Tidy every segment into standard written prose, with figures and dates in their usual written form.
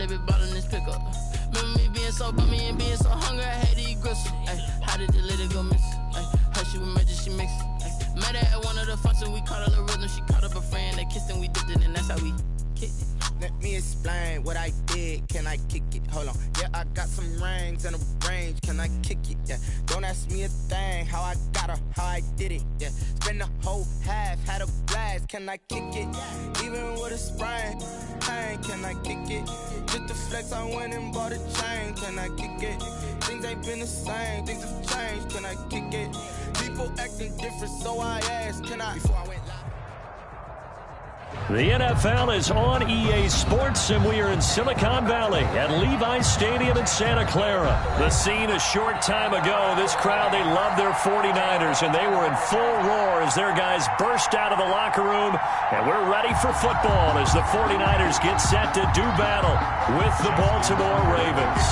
they be bottling this pickup. Remember me being so bummy and being so hungry, I had to eat gristle. Ay, how did the lady go miss? Ay, her she was magic, she mixed. Ay, met her at one of the functions, we caught her the rhythm. She caught up a friend, they kissed and we dipped it, and that's how we kicked it. Let me explain what I did. Can I kick it? Hold on. Yeah, I got some rings and a range. Can I kick it? Yeah. Don't ask me a thing. How I got her, how I did it. Yeah. Spend the whole half, had a blast. Can I kick it? Even with a sprain. Pain, can I kick it? Just the flex, I went and bought a chain. Can I kick it? Things ain't been the same. Things have changed. Can I kick it? People acting different, so I asked. Can I? Before I went live. The NFL is on EA Sports, and we are in Silicon Valley at Levi's Stadium in Santa Clara. The scene a short time ago, this crowd, they love their 49ers, and they were in full roar as their guys burst out of the locker room. And we're ready for football as the 49ers get set to do battle with the Baltimore Ravens.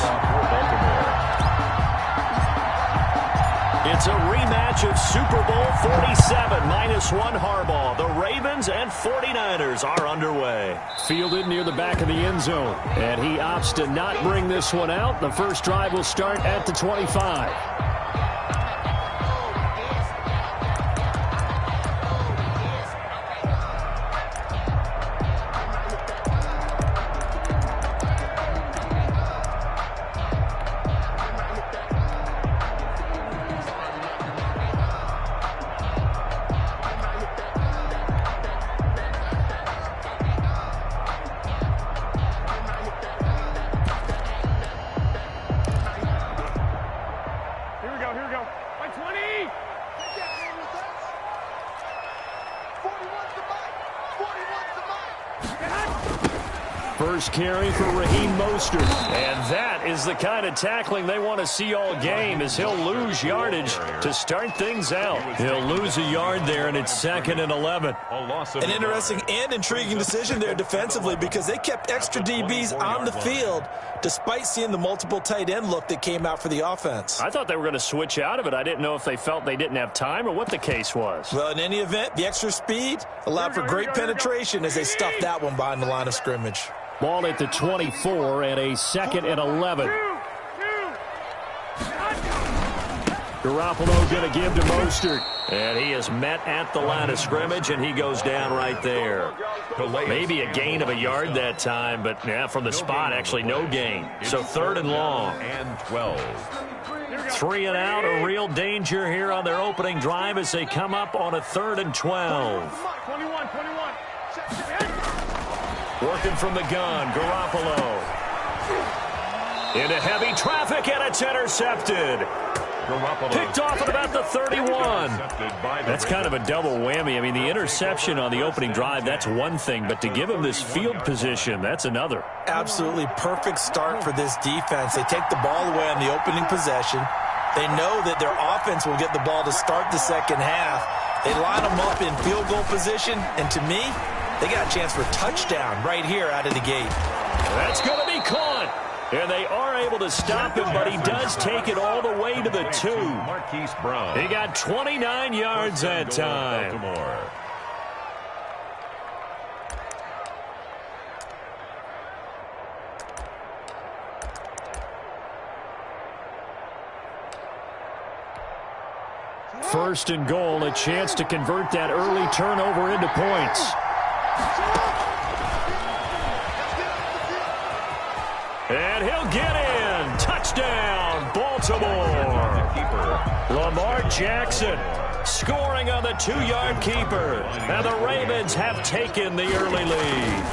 It's a rematch of Super Bowl 47, -1 Harbaugh. The Ravens and 49ers are underway. Fielded near the back of the end zone, and he opts to not bring this one out. The first drive will start at the 25. First carry for Raheem Mostert. And that is the kind of tackling they want to see all game, as he'll lose yardage to start things out. He'll lose a yard there, and it's 2nd and 11. An interesting and intriguing decision there defensively, because they kept extra DBs on the field despite seeing the multiple tight end look that came out for the offense. I thought they were going to switch out of it. I didn't know if they felt they didn't have time or what the case was. Well, in any event, the extra speed allowed for great penetration as they stuffed that one behind the line of scrimmage. Ball at the 24 and a 2nd and 11. Garoppolo going to give to Mostert. And he is met at the line of scrimmage, and he goes down right there. Maybe a gain of a yard that time, but yeah, from the spot, actually no gain. So 3rd and long. And 12. 3 and out, a real danger here on their opening drive as they come up on a 3rd and 12. 21. Working from the gun, Garoppolo. Into heavy traffic, and it's intercepted. Picked off at about the 31. That's kind of a double whammy. I mean, the interception on the opening drive, that's one thing, but to give him this field position, that's another. Absolutely perfect start for this defense. They take the ball away on the opening possession. They know that their offense will get the ball to start the second half. They line them up in field goal position, and to me, they got a chance for a touchdown right here out of the gate. That's going to be caught. And they are able to stop him, but he does take it all the way to the 2. Marquise Brown. He got 29 yards that time. Baltimore. First and goal, a chance to convert that early turnover into points. And he'll get in. Touchdown, Baltimore. Lamar Jackson scoring on the 2-yard keeper. And the Ravens have taken the early lead.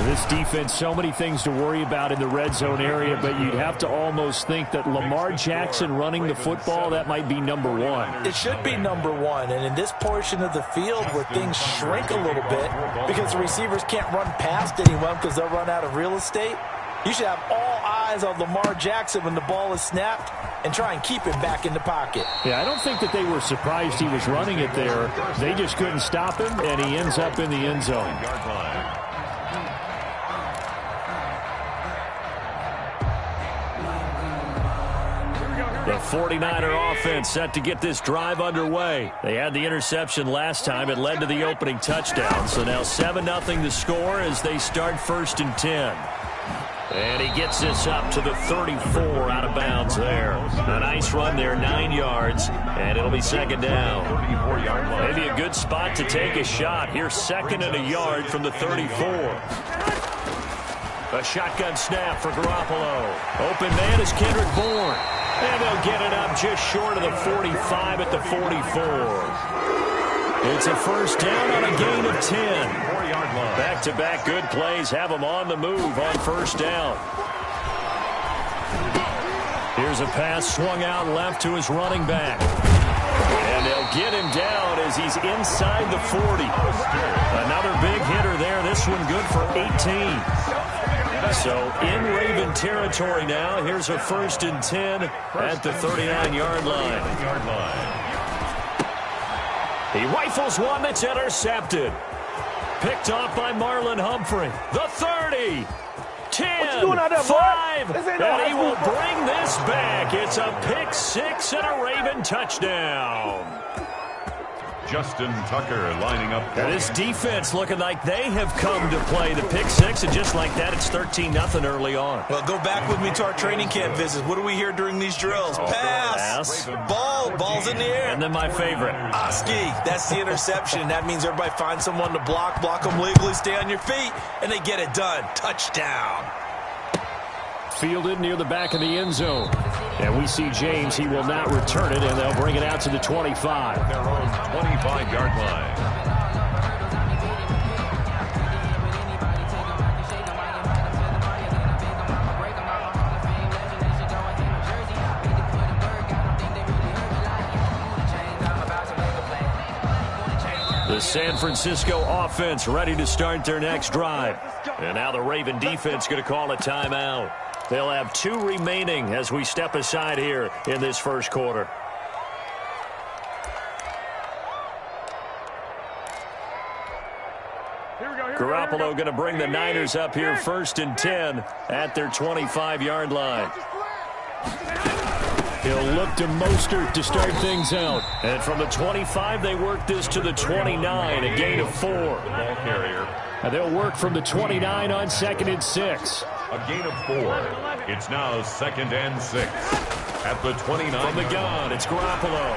This defense, so many things to worry about in the red zone area, but you'd have to almost think that Lamar Jackson running the football, that might be number one. It should be number one, and in this portion of the field where things shrink a little bit because the receivers can't run past anyone because they'll run out of real estate, you should have all eyes on Lamar Jackson when the ball is snapped and try and keep him back in the pocket. Yeah, I don't think that they were surprised he was running it there. They just couldn't stop him, and he ends up in the end zone. The 49er offense set to get this drive underway. They had the interception last time. It led to the opening touchdown. So now 7-0 to score as they start 1st and 10. And he gets this up to the 34 out of bounds there. A nice run there, 9 yards, and it'll be second down. Maybe a good spot to take a shot. Here's second and a yard from the 34. A shotgun snap for Garoppolo. Open man is Kendrick Bourne. And they'll get it up just short of the 45 at the 44. It's a first down on a gain of 10. Back-to-back good plays have them on the move on first down. Here's a pass swung out left to his running back. And they'll get him down as he's inside the 40. Another big hitter there. This one good for 18. So in Raven territory now. Here's a first and 10 at the 39-yard line. He rifles one that's intercepted. Picked off by Marlon Humphrey. The 30. 10. 5. And he will bring this back. It's a pick six and a Raven touchdown. Justin Tucker lining up. Now this defense looking like they have come to play the pick six, and just like that, it's 13-0 early on. Well, go back with me to our training camp visits. What do we hear during these drills? Pass. Ball's in the air. And then my favorite. Oski, that's the interception. That means everybody finds someone to block them legally, stay on your feet, and they get it done. Touchdown. Fielded near the back of the end zone. And we see James. He will not return it, and they'll bring it out to the 25. Their own 25-yard line. The San Francisco offense ready to start their next drive. And now the Raven defense going to call a timeout. They'll have 2 remaining as we step aside here in this first quarter. Garoppolo going to bring the Niners up here first and 10 at their 25-yard line. He'll look to Mostert to start things out. And from the 25, they work this to the 29, a gain of 4. Ball carrier. And they'll work from the 29 on second and 6. A gain of 4. It's now second and 6. At the 29. From the gun, it's Garoppolo.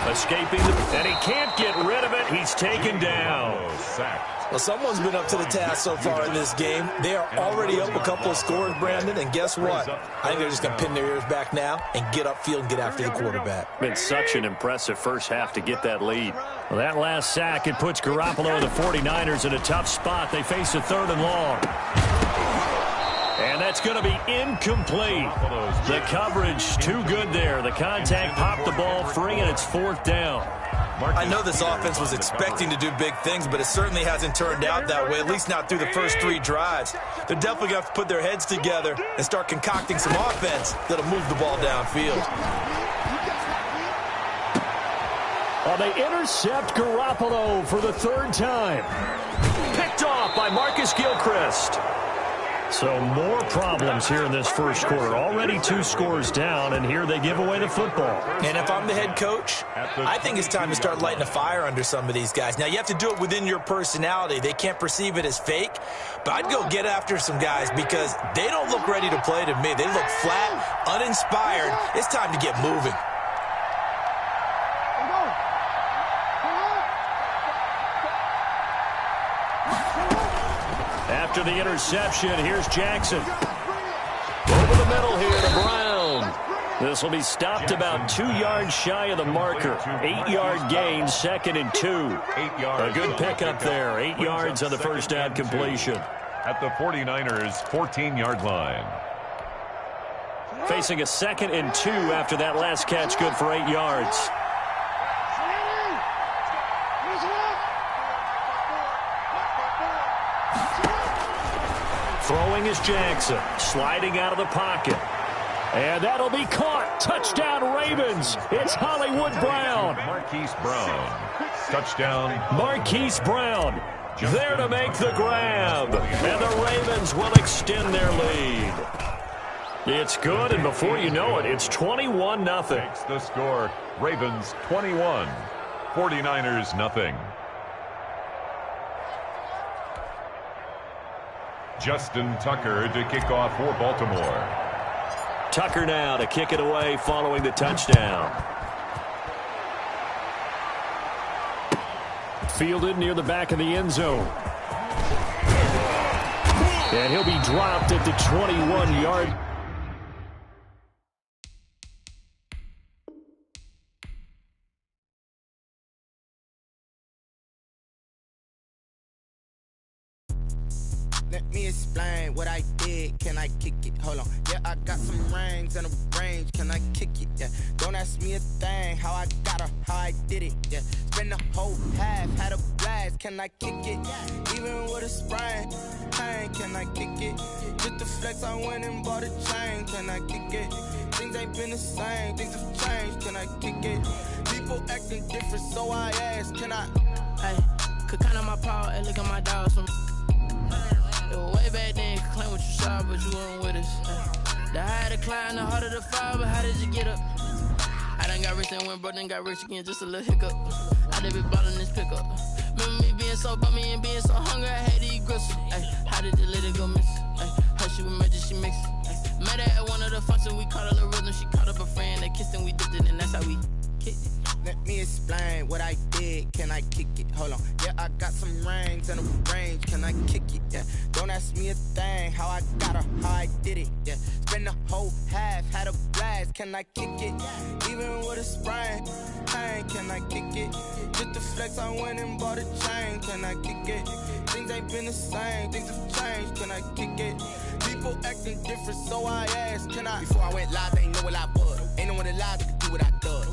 Escaping, and he can't get rid of it. He's taken down. Sacked. Well, someone's been up to the task so far in this game. They are already up a couple of scores, Brandon, and guess what? I think they're just going to pin their ears back now and get upfield and get after the quarterback. Been such an impressive first half to get that lead. Well, that last sack, it puts Garoppolo and the 49ers in a tough spot. They face a 3rd and long. And that's going to be incomplete. The coverage too good there. The contact popped the ball free, and it's 4th down. I know this offense was expecting to do big things, but it certainly hasn't turned out that way, at least not through the first 3 drives. They're definitely going to have to put their heads together and start concocting some offense that'll move the ball downfield. Well, they intercept Garoppolo for the 3rd time. Picked off by Marcus Gilchrist. So more problems here in this first quarter. Already 2 scores down, and here they give away the football. And if I'm the head coach, I think it's time to start lighting a fire under some of these guys. Now, you have to do it within your personality. They can't perceive it as fake, but I'd go get after some guys because they don't look ready to play to me. They look flat, uninspired. It's time to get moving. After the interception, here's Jackson. Over the middle here to Brown. This will be stopped about 2 yards shy of the marker. 8-yard gain, 2nd and 2. 8 yards. A good pickup there. 8 yards on the first down completion. At the 49ers' 14-yard line. Facing a 2nd and 2 after that last catch, good for 8 yards. Throwing is Jackson, sliding out of the pocket. And that'll be caught. Touchdown, Ravens. It's Hollywood Brown. Marquise Brown. Touchdown. Marquise Brown there to make the grab. And the Ravens will extend their lead. It's good, and before you know it, it's 21-0. Takes the score. Ravens 21. 49ers nothing. Justin Tucker to kick off for Baltimore. Tucker now to kick it away following the touchdown. Fielded near the back of the end zone. And he'll be dropped at the 21-yard. Let me explain what I did. Can I kick it? Hold on. Yeah, I got some rings and a range. Can I kick it? Yeah. Don't ask me a thing. How I got her, how I did it. Yeah. Spend the whole half, had a blast. Can I kick it? Even with a sprain. Pain, can I kick it? Just the flex, I went and bought a chain. Can I kick it? Things ain't been the same. Things have changed. Can I kick it? People acting different, so I ask. Can I? Hey, could count on my power and look at my dogs from. It was way back then, could claim what you saw, but you weren't with us. The higher the climb, the harder the fall, but how did you get up? I done got rich and went broke, then got rich again, just a little hiccup. I done been ballin' this pickup. Remember me being so bummy and being so hungry, I had to eat gristle. Ay, how did the lady go miss? Her she was magic, she mixed. Met her at one of the functions, we caught a little rhythm. She caught up a friend, they kissed and we dipped it, and that's how we kicked it. Let me explain what I did. Can I kick it? Hold on. Yeah, I got some rings and a range. Can I kick it? Yeah. Don't ask me a thing. How I got her, how I did it. Yeah. Spend the whole half, had a blast. Can I kick it? Even with a sprain. Pain, can I kick it? Just the flex, I went and bought a chain. Can I kick it? Things ain't been the same. Things have changed. Can I kick it? People acting different, so I asked. Can I? Before I went live, they ain't know what I was. Ain't no one alive that could do what I does.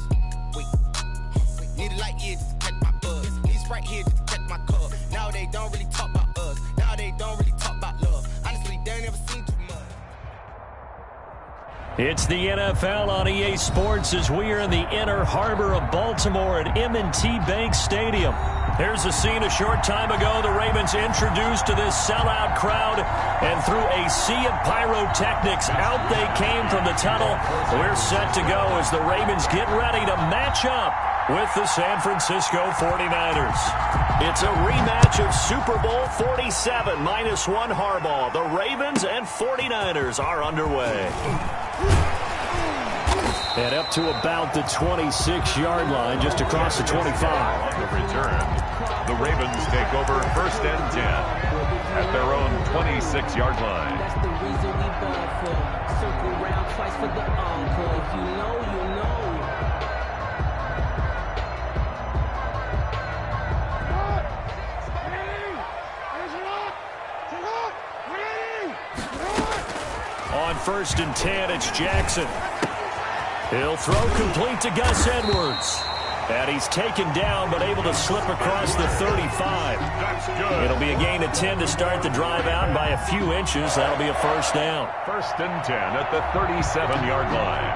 Need a light here just to catch my buzz. Need Sprite here just to catch my cup. Now they don't really talk about us. Now they don't really talk about love. Honestly, they ain't never seen too much. It's the NFL on EA Sports as we are in the inner harbor of Baltimore at M&T Bank Stadium. Here's a scene a short time ago. The Ravens introduced to this sellout crowd, and through a sea of pyrotechnics, out they came from the tunnel. We're set to go as the Ravens get ready to match up with the San Francisco 49ers. It's a rematch of Super Bowl 47 -1 Harbaugh. The Ravens and 49ers are underway. And up to about the 26-yard line, just across the 25. The return. The Ravens take over 1st and 10 at their own 26-yard line. That's the reason we ball for. Circle round twice for the encore. If you know, you know. On 1st and 10, it's Jackson. He'll throw complete to Gus Edwards. And he's taken down, but able to slip across the 35. That's good. It'll be a gain of 10 to start the drive out by a few inches. That'll be a 1st down. 1st and 10 at the 37-yard line.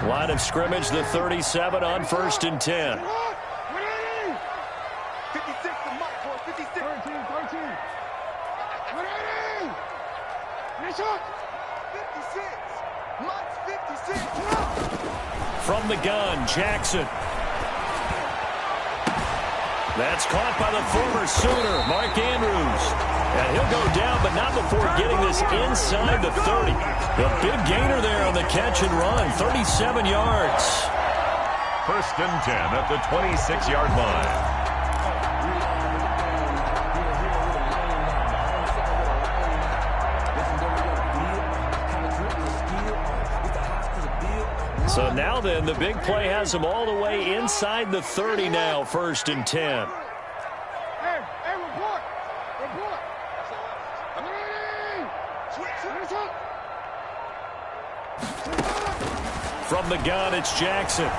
Line of scrimmage, the 37 on 1st and 10. 56. From the gun, Jackson. That's caught by the former Sooner, Mark Andrews. And he'll go down, but not before getting this inside the 30. The big gainer there on the catch and run, 37 yards. 1st and 10 at the 26-yard line. So now then, the big play has them all the way inside the 30 now, 1st and 10. Hey, report. From the gun, it's Jackson.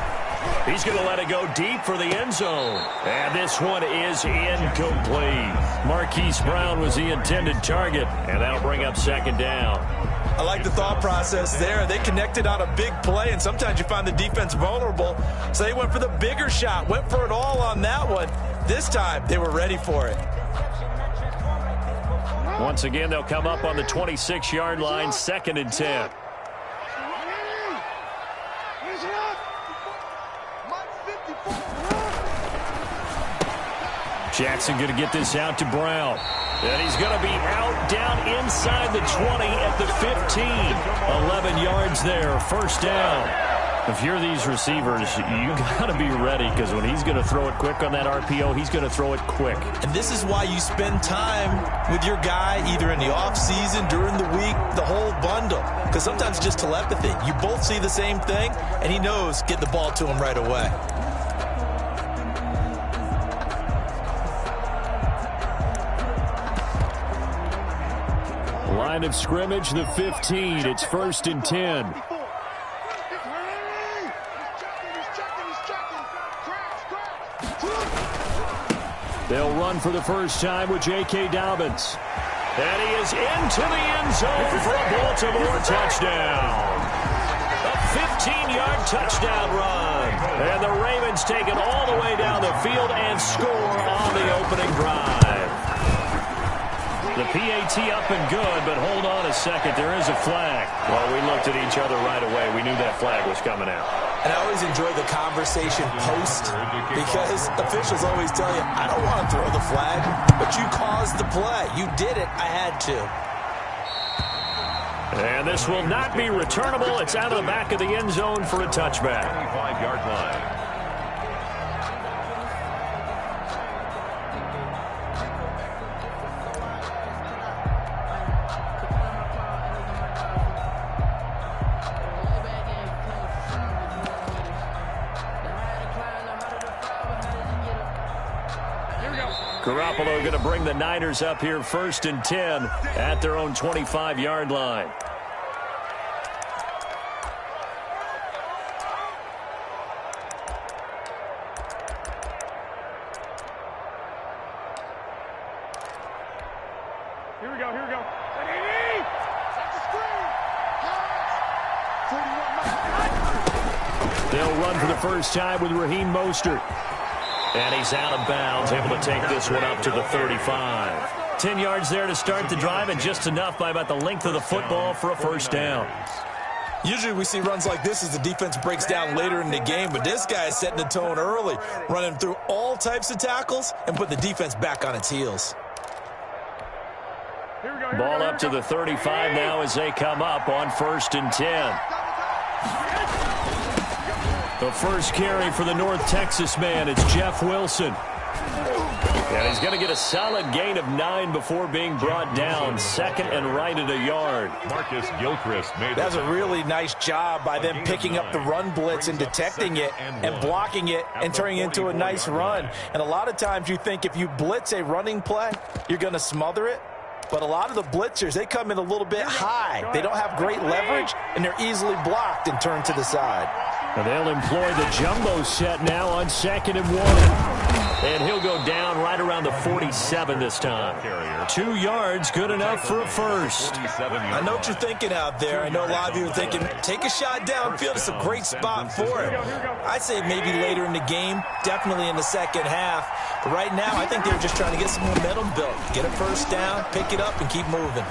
He's going to let it go deep for the end zone. And this one is incomplete. Marquise Brown was the intended target, and that'll bring up 2nd down. I like the thought process there. They connected on a big play, and sometimes you find the defense vulnerable. So they went for the bigger shot, went for it all on that one. This time, they were ready for it. Once again, they'll come up on the 26-yard line, 2nd and 10. Jackson going to get this out to Brown. And he's going to be out down inside the 20 at the 15. 11 yards there, first down. If you're these receivers, you got to be ready because when he's going to throw it quick on that RPO, he's going to throw it quick. And this is why you spend time with your guy either in the offseason, during the week, the whole bundle. Because sometimes it's just telepathy. You both see the same thing, and he knows get the ball to him right away. Line of scrimmage, the 15. It's 1st and 10. They'll run for the first time with J.K. Dobbins. And he is into the end zone for a Baltimore touchdown. A 15-yard touchdown run. And the Ravens take it all the way down the field and score on the opening drive. The PAT up and good, but hold on a second. There is a flag. Well, we looked at each other right away. We knew that flag was coming out. And I always enjoy the conversation post because officials always tell you, I don't want to throw the flag, but you caused the play. You did it. I had to. And this will not be returnable. It's out of the back of the end zone for a touchback. 25-yard line. Garoppolo going to bring the Niners up here 1st and 10 at their own 25-yard line. Here we go. They'll run for the first time with Raheem Mostert. And he's out of bounds, able to take this one up to the 35. 10 yards there to start the drive, and just enough by about the length of the football for a first down. Usually we see runs like this as the defense breaks down later in the game, but this guy is setting the tone early, running through all types of tackles and put the defense back on its heels. Ball up to the 35 now as they come up on 1st and 10. The first carry for the North Texas man, it's Jeff Wilson. And he's going to get a solid gain of 9 before being brought down. 2nd and right at a yard. Marcus Gilchrist made That's a really nice job by them picking up the run blitz and detecting it and blocking it and turning it into a nice run. And a lot of times you think if you blitz a running play, you're going to smother it. But a lot of the blitzers, they come in a little bit high. They don't have great leverage, and they're easily blocked and turned to the side. And they'll employ the jumbo set now on 2nd and 1. And he'll go down right around the 47 this time. 2 yards, good enough for a first. I know what you're thinking out there. I know a lot of you are thinking, take a shot downfield. It's a great spot for him. I'd say maybe later in the game, definitely in the second half. But right now, I think they're just trying to get some momentum built. Get a first down, pick it up, and keep moving.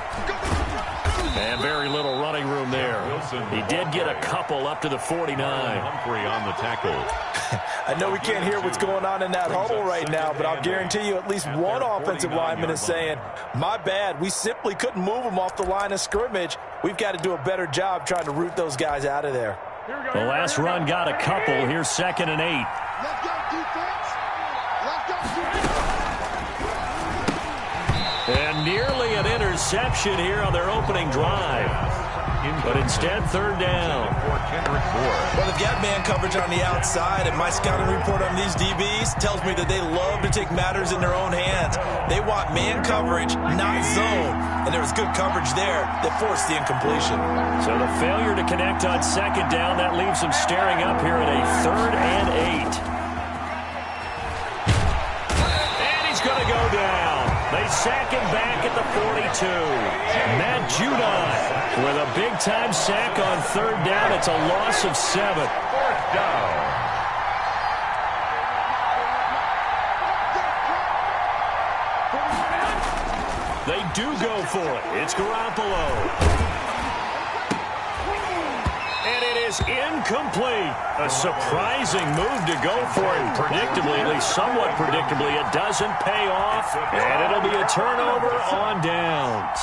And very little running room there. He did get a couple up to the 49. Humphrey on the tackle. I know we can't hear what's going on in that huddle right now, but I'll guarantee you at least one offensive lineman is saying, my bad, we simply couldn't move them off the line of scrimmage. We've got to do a better job trying to root those guys out of there. The last run got a couple. Here's 2nd and 8. Let's go, defense. Let's go, defense. And nearly an interception here on their opening drive. But instead, 3rd down. Well, they've got man coverage on the outside, and my scouting report on these DBs tells me that they love to take matters in their own hands. They want man coverage, not zone. And there was good coverage there that forced the incompletion. So the failure to connect on 2nd down, that leaves them staring up here at a 3rd and 8. And he's going to go down. They sack him back at the 42. Matt Judon with a big-time sack on 3rd down. It's a loss of 7. 4th down. They do go for it. It's Garoppolo. And it is incomplete. A surprising move to go for it. Predictably, at least somewhat predictably, it doesn't pay off. And it'll be a turnover on downs.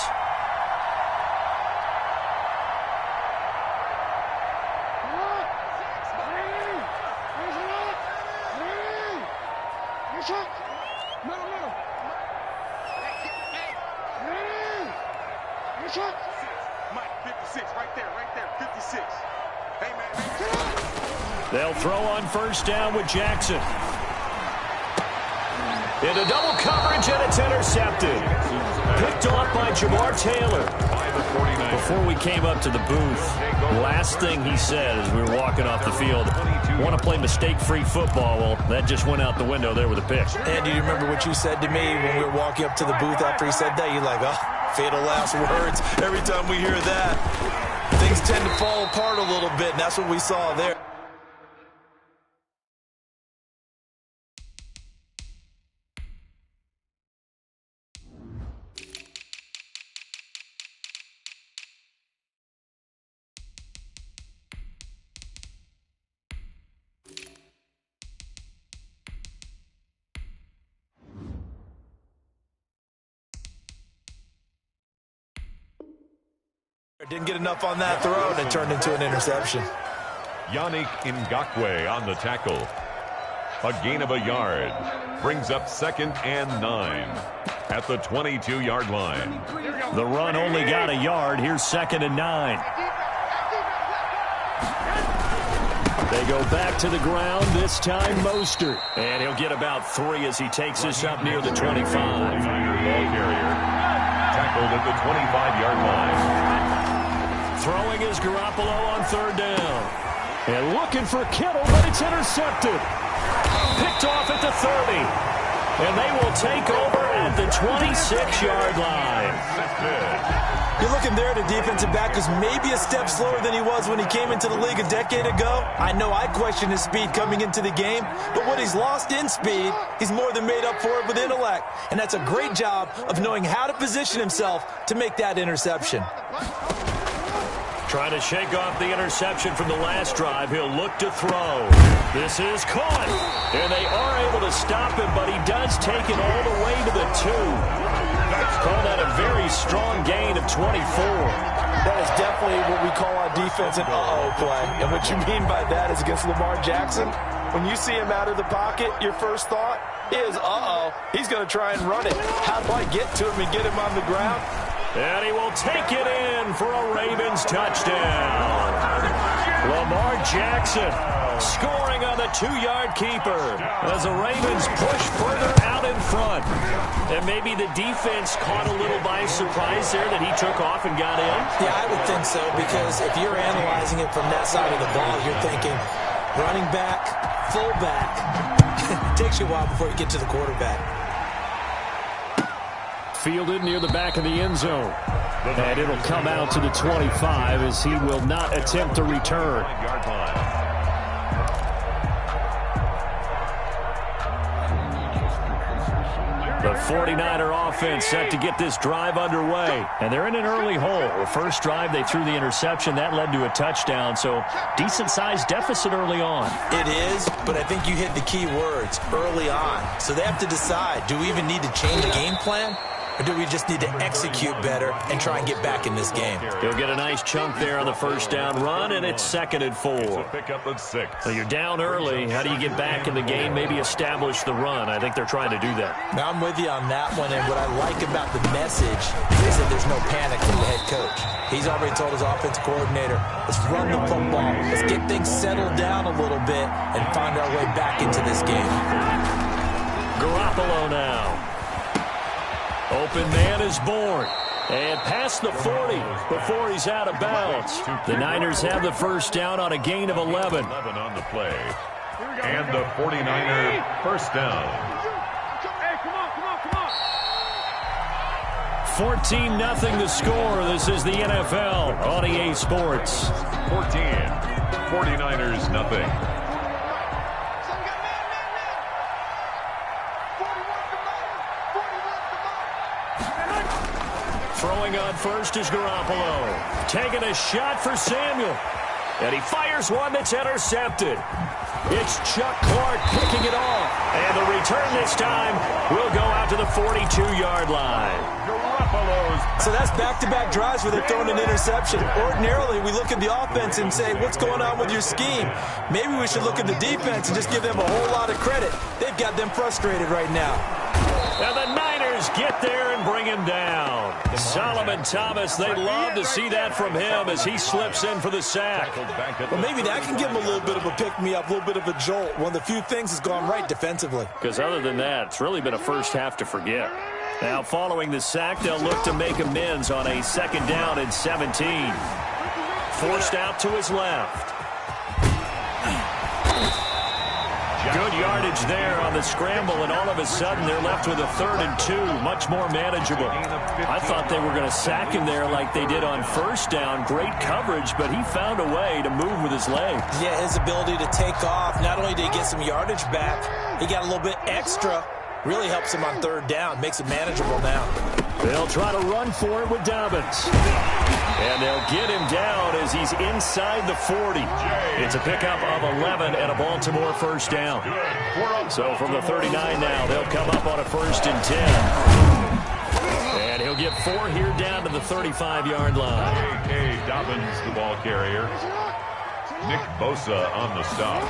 They'll throw on first down with Jackson. Into double coverage, and it's intercepted. Picked off by Jamar Taylor. Before we came up to the booth, last thing he said as we were walking off the field, want to play mistake-free football. Well, that just went out the window there with a pick. And do you remember what you said to me when we were walking up to the booth after he said that? You're like, oh, fatal last words. Every time we hear that, things tend to fall apart a little bit, and that's what we saw there. Didn't get enough on that throw, and it turned into an interception. Yannick Ngakoue on the tackle. A gain of a yard. Brings up 2nd and 9 at the 22-yard line. The run only got a yard. Here's 2nd and 9. They go back to the ground, this time Mostert. And he'll get about 3 as he takes this up near the 25. Ball carrier. Tackled at the 25-yard line. Throwing is Garoppolo on 3rd down. And looking for Kittle, but it's intercepted. Picked off at the 30. And they will take over at the 26-yard line. You're looking there at a defensive back who's maybe a step slower than he was when he came into the league a decade ago. I know I questioned his speed coming into the game, but what he's lost in speed, he's more than made up for it with intellect. And that's a great job of knowing how to position himself to make that interception. Trying to shake off the interception from the last drive. He'll look to throw. This is caught. And they are able to stop him, but he does take it all the way to the 2. Call that a very strong gain of 24. That is definitely what we call on defense an uh-oh play. And what you mean by that is against Lamar Jackson, when you see him out of the pocket, your first thought is, uh-oh, he's going to try and run it. How do I get to him and get him on the ground? And he will take it in for a Ravens touchdown. Lamar Jackson scoring on the 2-yard keeper as the Ravens push further out in front. And maybe the defense caught a little by surprise there that he took off and got in. Yeah, I would think so, because if you're analyzing it from that side of the ball, you're thinking running back, fullback. It takes you a while before you get to the quarterback. Fielded near the back of the end zone. And it'll come out to the 25 as he will not attempt to return. The 49er offense set to get this drive underway. And they're in an early hole. The first drive, they threw the interception. That led to a touchdown. So decent-sized deficit early on. It is, but I think you hit the key words, early on. So they have to decide, do we even need to change the game plan? Or do we just need to execute better and try and get back in this game? He'll get a nice chunk there on the first down run, and it's 2nd and 4. It's a pickup of 6. So you're down early. How do you get back in the game? Maybe establish the run. I think they're trying to do that. Now, I'm with you on that one, and what I like about the message is that there's no panic from the head coach. He's already told his offensive coordinator, let's run the football. Let's get things settled down a little bit and find our way back into this game. Garoppolo now. Open man is born. And past the 40 before he's out of bounds. The Niners have the first down on a gain of 11. 11 on the play. And the 49er first down. 14-0 the score. This is the NFL on EA Sports. 14. 49ers nothing. Throwing on first is Garoppolo. Taking a shot for Samuel. And he fires one that's intercepted. It's Chuck Clark picking it off. And the return this time will go out to the 42-yard line. So that's back-to-back drives where they're throwing an interception. Ordinarily, we look at the offense and say, what's going on with your scheme? Maybe we should look at the defense and just give them a whole lot of credit. They've got them frustrated right now. And the Niners get there and bring him down. Solomon Thomas, they'd love to see that from him as he slips in for the sack. Well, maybe that can give him a little bit of a pick-me-up, a little bit of a jolt. One of the few things that's gone right defensively. Because other than that, it's really been a first half to forget. Now, following the sack, they'll look to make amends on a 2nd down and 17. Forced out to his left. Good yardage there on the scramble, and all of a sudden they're left with a 3rd and 2, much more manageable. I thought they were going to sack him there like they did on 1st down. Great coverage, but he found a way to move with his legs. Yeah, his ability to take off, not only did he get some yardage back, he got a little bit extra. Really helps him on 3rd down, makes it manageable now. They'll try to run for it with Dobbins. And they'll get him down as he's inside the 40. It's a pickup of 11 and a Baltimore 1st down. So from the 39 now, they'll come up on a 1st and 10. And he'll get 4 here down to the 35-yard line. A.K. Dobbins, the ball carrier. Nick Bosa on the stop.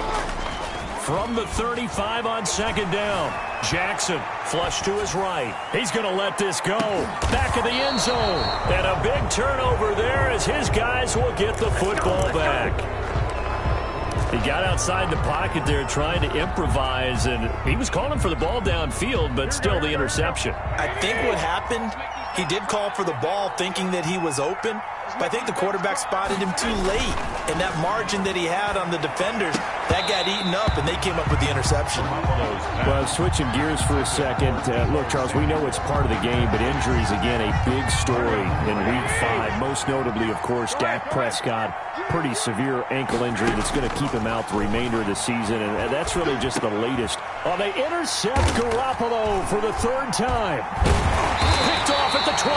From the 35 on 2nd down, Jackson flush to his right. He's going to let this go. Back of the end zone. And a big turnover there as his guys will get the football back. He got outside the pocket there trying to improvise, and he was calling for the ball downfield, but still the interception. I think what happened, he did call for the ball thinking that he was open, but I think the quarterback spotted him too late. And that margin that he had on the defenders, that got eaten up, and they came up with the interception. Well, switching gears for a second. Look, Charles, we know it's part of the game, but injuries, again, a big story in Week 5. Most notably, of course, Dak Prescott. Pretty severe ankle injury that's going to keep him out the remainder of the season, and that's really just the latest. Oh, they intercept Garoppolo for the 3rd time. Picked off at the 28,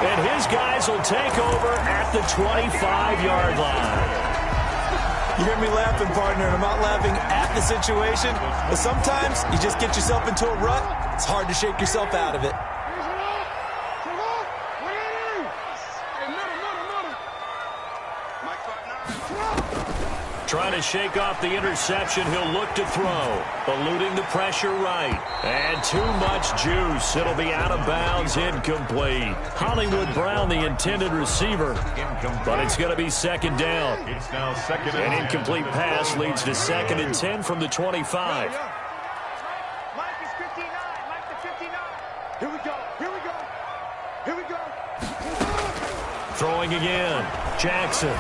and his guys will take over at the 25-yard line. You hear me laughing, partner, and I'm not laughing at the situation, but sometimes you just get yourself into a rut. It's hard to shake yourself out of it. Trying to shake off the interception, he'll look to throw. Eluding the pressure right. And too much juice. It'll be out of bounds, incomplete. Hollywood Brown, the intended receiver. But it's going to be 2nd down. It's now 2nd and An incomplete pass leads to 2nd and 10 from the 25. Mike is 59. Mike the 59. Here we go. Here we go. Here we go. Throwing again. Jackson.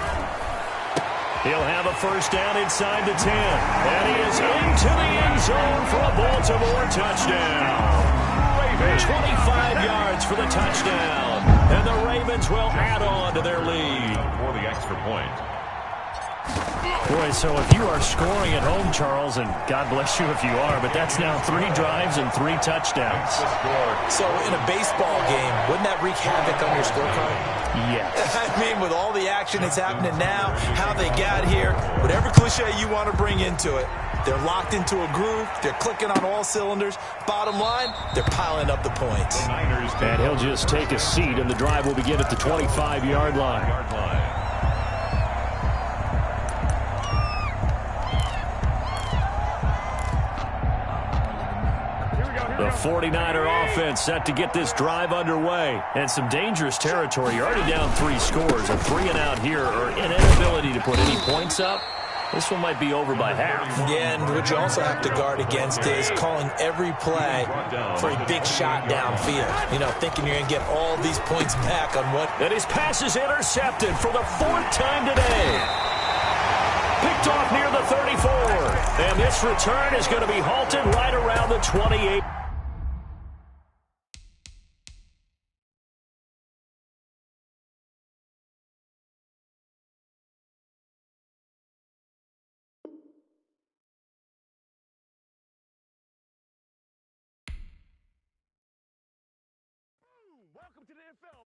He'll have a 1st down inside the 10. And he is into the end zone for a Baltimore touchdown. 25 yards for the touchdown. And the Ravens will add on to their lead. for the extra point. Boy, so if you are scoring at home, Charles, and God bless you if you are, but that's now 3 drives and 3 touchdowns. So in a baseball game, wouldn't that wreak havoc on your scorecard? Yes. I mean, with all the action that's happening now, how they got here, whatever cliche you want to bring into it, they're locked into a groove, they're clicking on all cylinders. Bottom line, they're piling up the points. And he'll just take a seat, and the drive will begin at the 25-yard line. The 49er offense set to get this drive underway. And some dangerous territory. You're already down 3 scores. A 3-and-out here, or an inability to put any points up. This one might be over by half. Yeah, and what you also have to guard against is calling every play for a big shot downfield. You know, thinking you're going to get all these points back on what... And his pass is intercepted for the 4th time today. Picked off near the 34. And this return is going to be halted right around the 28. Welcome to the NFL.